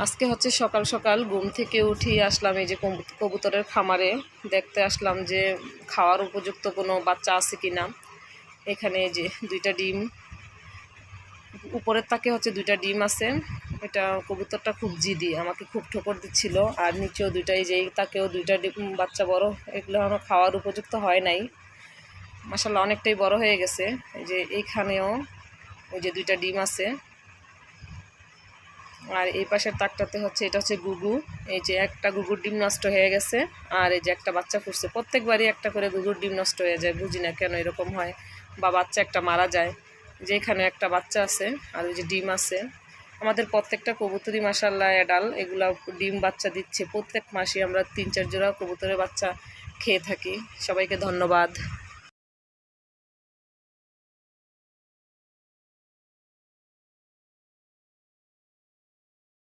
আজকে হচ্ছে সকাল সকাল ঘুম থেকে উঠে আসলাম এই যে কবুতরের খামারে দেখতে আসলাম যে খাওয়ার উপযুক্ত কোনো বাচ্চা আছে কি না। এখানে যে দুইটা ডিম, উপরের তাকে হচ্ছে দুইটা ডিম আছে। এটা কবুতরটা খুব জিদি, আমাকে খুব ঠোকর দিচ্ছিল। আর নিচেও দুইটাই, যেই তাকেও দুইটা ডিম বাচ্চা বড়, এগুলো আমার খাওয়ার উপযুক্ত হয় নাই। মাশাআল্লাহ অনেকটাই বড় হয়ে গেছে। এই যে এইখানেও ওই যে দুইটা ডিম আছে। আর এই পাশের তাকটাতে হচ্ছে, এটা হচ্ছে গুগু। এই যে একটা গুগুর ডিম নষ্ট হয়ে গেছে, আর এই যে একটা বাচ্চা ফুটছে। প্রত্যেকবারই একটা করে গুগুর ডিম নষ্ট হয়ে যায়, বুঝি না কেন এরকম হয়, বা বাচ্চা একটা মারা যায়। যে এখানে একটা বাচ্চা আছে, আর ওই যে ডিম আছে। আমাদের প্রত্যেকটা কবুতরই মাশাআল্লাহ অ্যাডাল, এগুলা ডিম বাচ্চা দিচ্ছে প্রত্যেক মাসে। আমরা 3-4 জোড়া কবুতরের বাচ্চা খেয়ে থাকি। সবাইকে ধন্যবাদ।